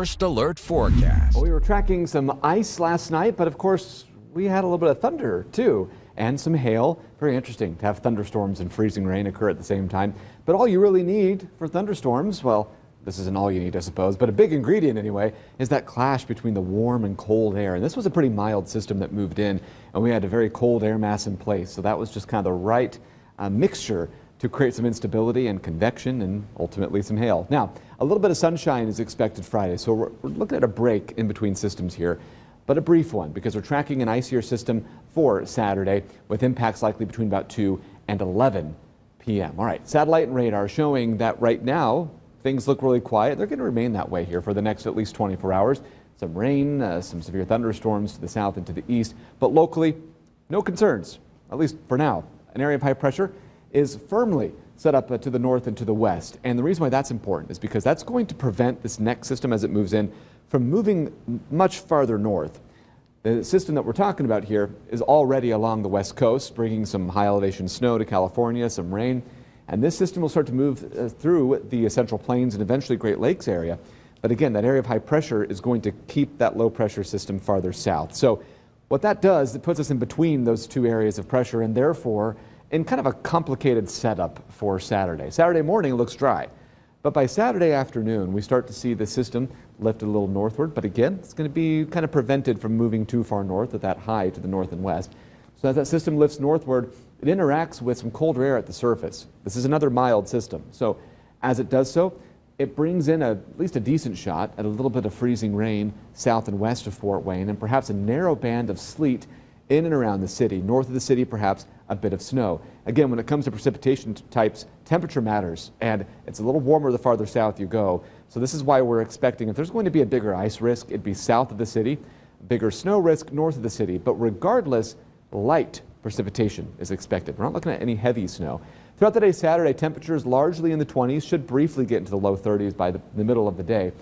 First alert forecast. Well, we were tracking some ice last night, but of course we had a little bit of thunder too, and some hail. Very interesting to have thunderstorms and freezing rain occur at the same time. But all you really need for thunderstorms, well, this isn't all you need, I suppose, but a big ingredient anyway, is that clash between the warm and cold air. And this was a pretty mild system that moved in, and we had a very cold air mass in place. So that was just kind of the right mixture to create some instability and convection and ultimately some hail. Now, a little bit of sunshine is expected Friday, so we're looking at a break in between systems here, but a brief one because we're tracking an icier system for Saturday with impacts likely between about 2 and 11 p.m. All right, satellite and radar showing that right now things look really quiet. They're going to remain that way here for the next at least 24 hours. Some rain, some severe thunderstorms to the south and to the east, but locally, no concerns, at least for now. An area of high pressure is firmly set up to the north and to the west. And the reason why that's important is because that's going to prevent this next system as it moves in from moving much farther north. The system that we're talking about here is already along the west coast, bringing some high elevation snow to California, some rain. And this system will start to move through the Central Plains and eventually Great Lakes area. But again, that area of high pressure is going to keep that low pressure system farther south. So what that does, it puts us in between those two areas of pressure and therefore in kind of a complicated setup for Saturday. Saturday morning looks dry, but by Saturday afternoon, we start to see the system lift a little northward, but again, it's going to be kind of prevented from moving too far north with that high to the north and west. So as that system lifts northward, it interacts with some colder air at the surface. This is another mild system. So as it does so, it brings in at least a decent shot at a little bit of freezing rain south and west of Fort Wayne and perhaps a narrow band of sleet in and around the city. North of the city, perhaps a bit of snow. Again, when it comes to precipitation types, temperature matters, and it's a little warmer the farther south you go. So this is why we're expecting, if there's going to be a bigger ice risk, it'd be south of the city, bigger snow risk north of the city. But regardless, light precipitation is expected. We're not looking at any heavy snow. Throughout the day Saturday, temperatures largely in the 20s, should briefly get into the low 30s by the middle of the day.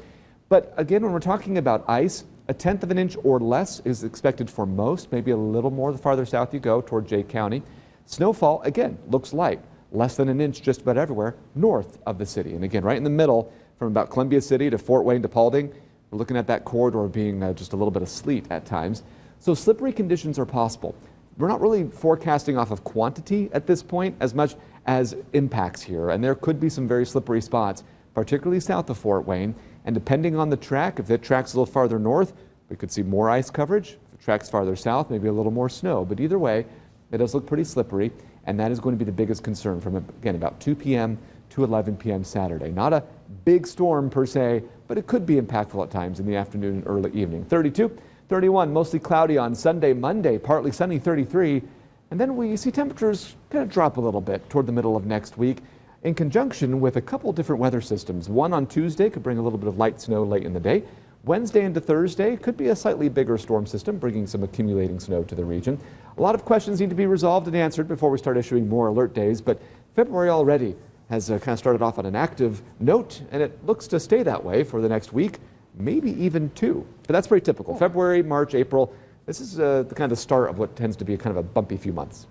But again, when we're talking about ice, 1/10 of an inch or less is expected for most, maybe a little more the farther south you go toward Jay County. Snowfall, again, looks light, less than an inch just about everywhere north of the city. And again, right in the middle, from about Columbia City to Fort Wayne to Paulding, we're looking at that corridor being just a little bit of sleet at times. So slippery conditions are possible. We're not really forecasting off of quantity at this point as much as impacts here. And there could be some very slippery spots, particularly south of Fort Wayne. And depending on the track, if it tracks a little farther north, we could see more ice coverage. If it tracks farther south, maybe a little more snow. But either way, it does look pretty slippery, and that is going to be the biggest concern from, again, about 2 p.m. to 11 p.m. Saturday. Not a big storm per se, but it could be impactful at times in the afternoon and early evening. 32, 31, mostly cloudy on Sunday, Monday, partly sunny, 33. And then we see temperatures kind of drop a little bit toward the middle of next week in conjunction with a couple different weather systems. One on Tuesday could bring a little bit of light snow late in the day. Wednesday into Thursday could be a slightly bigger storm system, bringing some accumulating snow to the region. A lot of questions need to be resolved and answered before we start issuing more alert days, but February already has kind of started off on an active note, and it looks to stay that way for the next week, maybe even two. But that's very typical. February, March, April, this is the kind of start of what tends to be a kind of a bumpy few months.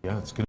Yeah, it's good.